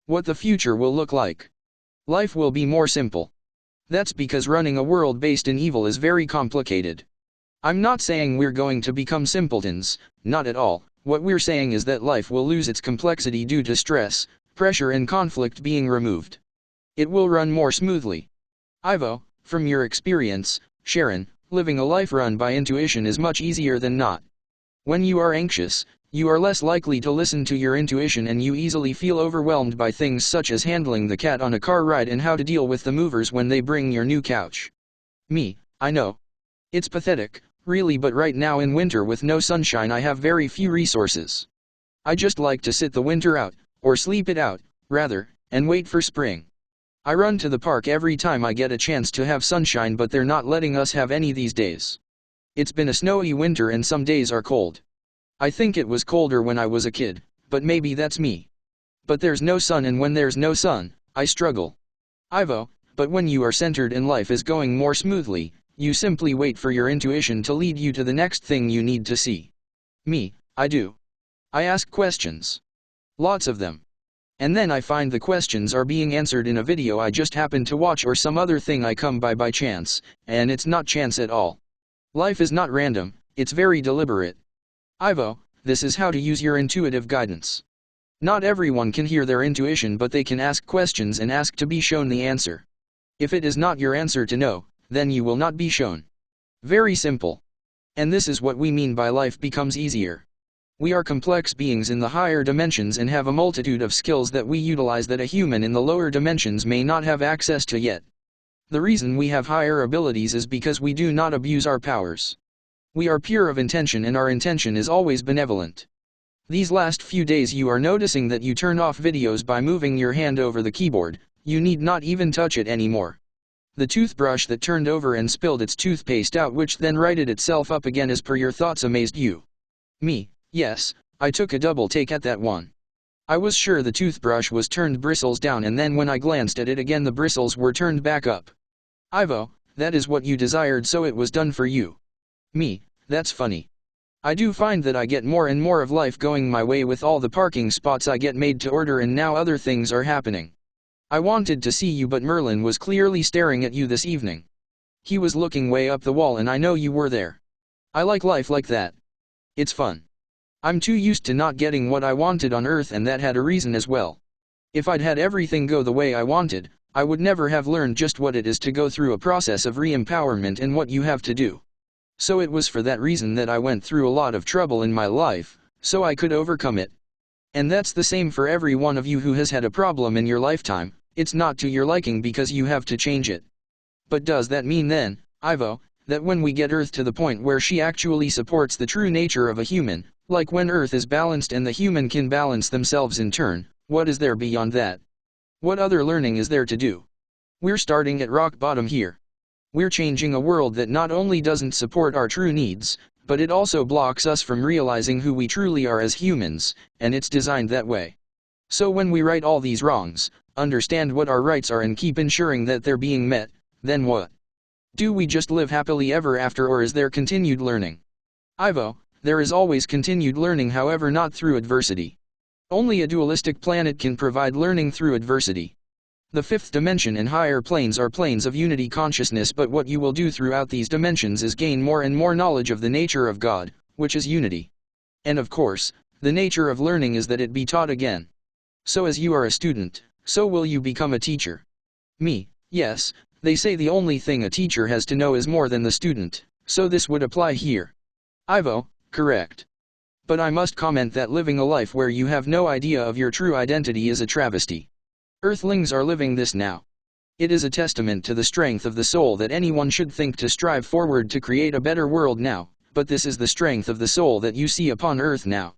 What the future will look like. Life will be more simple. That's because running a world based in evil is very complicated. I'm not saying we're going to become simpletons, not at all. What we're saying is that life will lose its complexity due to stress, pressure and conflict being removed. It will run more smoothly. Ivo, from your experience, Sharon, living a life run by intuition is much easier than not. When you are anxious, you are less likely to listen to your intuition and you easily feel overwhelmed by things such as handling the cat on a car ride and how to deal with the movers when they bring your new couch. Me, I know. It's pathetic, really, but right now in winter with no sunshine I have very few resources. I just like to sit the winter out, or sleep it out, rather, and wait for spring. I run to the park every time I get a chance to have sunshine, but they're not letting us have any these days. It's been a snowy winter and some days are cold. I think it was colder when I was a kid, but maybe that's me. But there's no sun, and when there's no sun, I struggle. Ivo, but when you are centered and life is going more smoothly, you simply wait for your intuition to lead you to the next thing you need to see. Me, I do. I ask questions. Lots of them. And then I find the questions are being answered in a video I just happened to watch or some other thing I come by chance, and it's not chance at all. Life is not random, it's very deliberate. Ivo, this is how to use your intuitive guidance. Not everyone can hear their intuition, but they can ask questions and ask to be shown the answer. If it is not your answer to know, then you will not be shown. Very simple. And this is what we mean by life becomes easier. We are complex beings in the higher dimensions and have a multitude of skills that we utilize that a human in the lower dimensions may not have access to yet. The reason we have higher abilities is because we do not abuse our powers. We are pure of intention and our intention is always benevolent. These last few days you are noticing that you turn off videos by moving your hand over the keyboard. You need not even touch it anymore. The toothbrush that turned over and spilled its toothpaste out, which then righted itself up again as per your thoughts, amazed you. Me, yes, I took a double take at that one. I was sure the toothbrush was turned bristles down, and then when I glanced at it again the bristles were turned back up. Ivo, that is what you desired, so it was done for you. Me, that's funny. I do find that I get more and more of life going my way with all the parking spots I get made to order, and now other things are happening. I wanted to see you, but Merlin was clearly staring at you this evening. He was looking way up the wall and I know you were there. I like life like that. It's fun. I'm too used to not getting what I wanted on Earth, and that had a reason as well. If I'd had everything go the way I wanted, I would never have learned just what it is to go through a process of re-empowerment and what you have to do. So it was for that reason that I went through a lot of trouble in my life, so I could overcome it. And that's the same for every one of you who has had a problem in your lifetime. It's not to your liking because you have to change it. But does that mean then, Ivo, that when we get Earth to the point where she actually supports the true nature of a human, like when Earth is balanced and the human can balance themselves in turn, what is there beyond that? What other learning is there to do? We're starting at rock bottom here. We're changing a world that not only doesn't support our true needs, but it also blocks us from realizing who we truly are as humans, and it's designed that way. So when we right all these wrongs, understand what our rights are and keep ensuring that they're being met, then what? Do we just live happily ever after, or is there continued learning? Ivo, there is always continued learning, however not through adversity. Only a dualistic planet can provide learning through adversity. The fifth dimension and higher planes are planes of unity consciousness, but what you will do throughout these dimensions is gain more and more knowledge of the nature of God, which is unity. And of course, the nature of learning is that it be taught again. So as you are a student, so will you become a teacher. Me, yes, they say the only thing a teacher has to know is more than the student, so this would apply here. Ivo, correct. But I must comment that living a life where you have no idea of your true identity is a travesty. Earthlings are living this now. It is a testament to the strength of the soul that anyone should think to strive forward to create a better world now, but this is the strength of the soul that you see upon Earth now.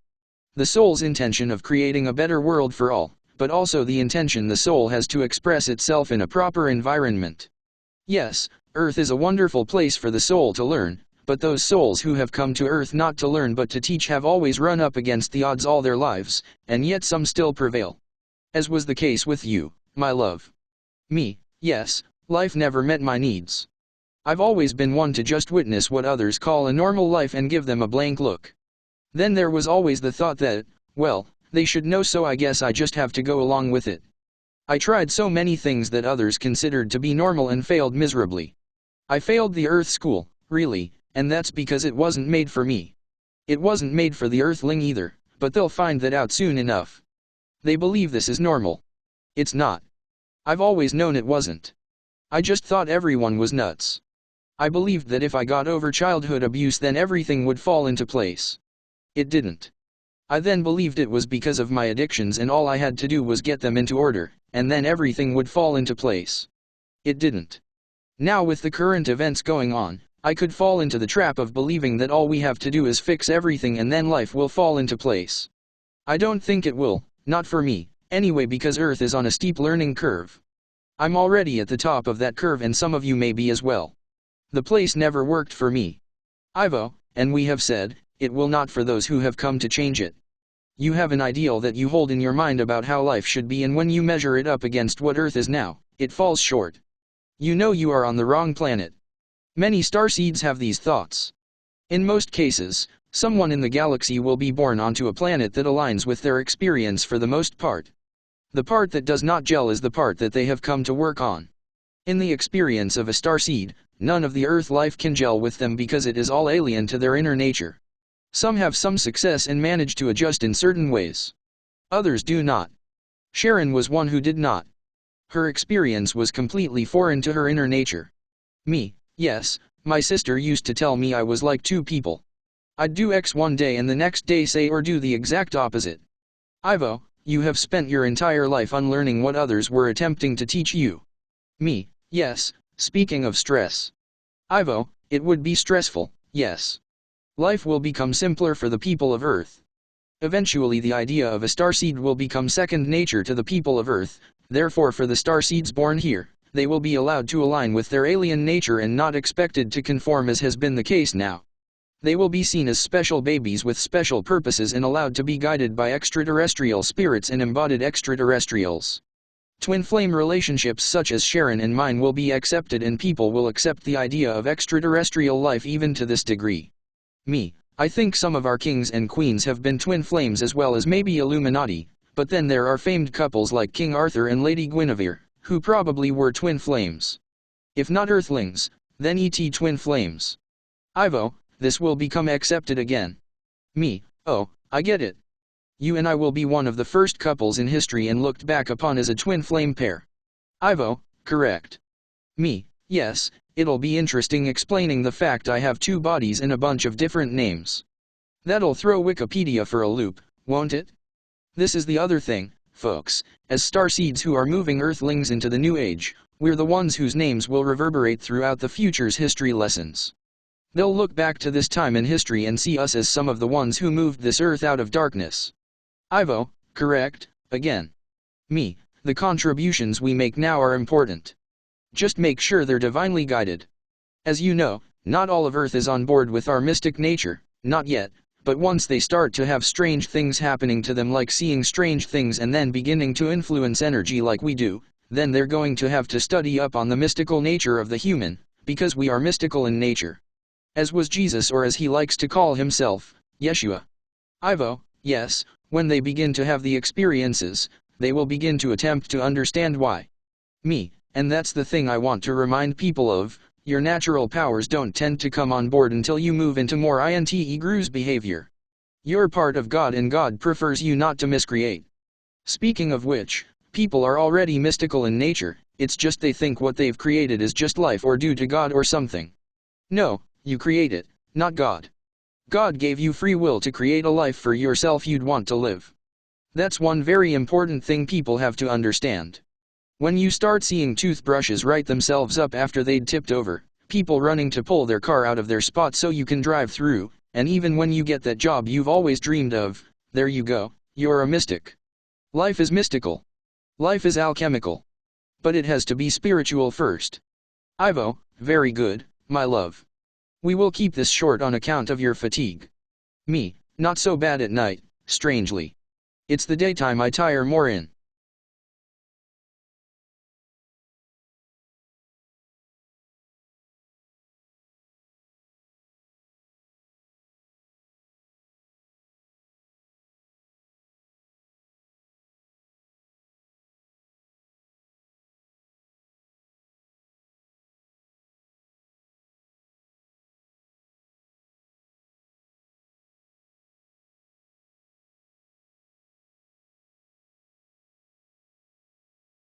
The soul's intention of creating a better world for all, but also the intention the soul has to express itself in a proper environment. Yes, Earth is a wonderful place for the soul to learn, but those souls who have come to Earth not to learn but to teach have always run up against the odds all their lives, and yet some still prevail. As was the case with you, my love. Me, yes, life never met my needs. I've always been one to just witness what others call a normal life and give them a blank look. Then there was always the thought that, well, they should know, so I guess I just have to go along with it, I tried so many things that others considered to be normal and failed miserably. I failed the Earth school, really, and that's because it wasn't made for me. It wasn't made for the Earthling either, but they'll find that out soon enough. They believe this is normal. It's not. I've always known it wasn't. I just thought everyone was nuts. I believed that if I got over childhood abuse then everything would fall into place. It didn't. I then believed it was because of my addictions and all I had to do was get them into order, and then everything would fall into place. It didn't. Now with the current events going on, I could fall into the trap of believing that all we have to do is fix everything and then life will fall into place. I don't think it will, not for me, anyway, because Earth is on a steep learning curve. I'm already at the top of that curve and some of you may be as well. The place never worked for me. Ivo, and we have said, it will not for those who have come to change it. You have an ideal that you hold in your mind about how life should be, and when you measure it up against what Earth is now, it falls short. You know you are on the wrong planet. Many starseeds have these thoughts. In most cases, someone in the galaxy will be born onto a planet that aligns with their experience for the most part. The part that does not gel is the part that they have come to work on. In the experience of a starseed, none of the Earth life can gel with them because it is all alien to their inner nature. Some have some success and manage to adjust in certain ways. Others do not. Sharon was one who did not. Her experience was completely foreign to her inner nature. Me, yes, my sister used to tell me I was like two people. I'd do X one day and the next day say or do the exact opposite. Ivo, you have spent your entire life unlearning what others were attempting to teach you. Me, yes, speaking of stress. Ivo, it would be stressful, yes. Life will become simpler for the people of Earth. Eventually the idea of a starseed will become second nature to the people of Earth, therefore for the starseeds born here, they will be allowed to align with their alien nature and not expected to conform as has been the case now. They will be seen as special babies with special purposes and allowed to be guided by extraterrestrial spirits and embodied extraterrestrials. Twin flame relationships such as Sharon and mine will be accepted, and people will accept the idea of extraterrestrial life even to this degree. Me, I think some of our kings and queens have been twin flames as well as maybe Illuminati, but then there are famed couples like King Arthur and Lady Guinevere, who probably were twin flames. If not Earthlings, then ET twin flames. Ivo, this will become accepted again. Me, oh, I get it. You and I will be one of the first couples in history and looked back upon as a twin flame pair. Ivo, correct. Me, yes, it'll be interesting explaining the fact I have two bodies and a bunch of different names. That'll throw Wikipedia for a loop, won't it? This is the other thing, folks, as starseeds who are moving Earthlings into the new age, we're the ones whose names will reverberate throughout the future's history lessons. They'll look back to this time in history and see us as some of the ones who moved this Earth out of darkness. Ivo, correct, again. Me, the contributions we make now are important. Just make sure they're divinely guided. As you know, not all of Earth is on board with our mystic nature, not yet, but once they start to have strange things happening to them, like seeing strange things and then beginning to influence energy like we do, then they're going to have to study up on the mystical nature of the human, because we are mystical in nature. As was Jesus, or as he likes to call himself, Yeshua. Ivo, yes, when they begin to have the experiences, they will begin to attempt to understand why. Me, and that's the thing I want to remind people of, your natural powers don't tend to come on board until you move into more grooves behavior. You're part of God and God prefers you not to miscreate. Speaking of which, people are already mystical in nature, it's just they think what they've created is just life or due to God or something. No, you create it, not God. God gave you free will to create a life for yourself you'd want to live. That's one very important thing people have to understand. When you start seeing toothbrushes right themselves up after they'd tipped over, people running to pull their car out of their spot so you can drive through, and even when you get that job you've always dreamed of, there you go, you're a mystic. Life is mystical. Life is alchemical. But it has to be spiritual first. Ivo, very good, my love. We will keep this short on account of your fatigue. Me, not so bad at night, strangely. It's the daytime I tire more in.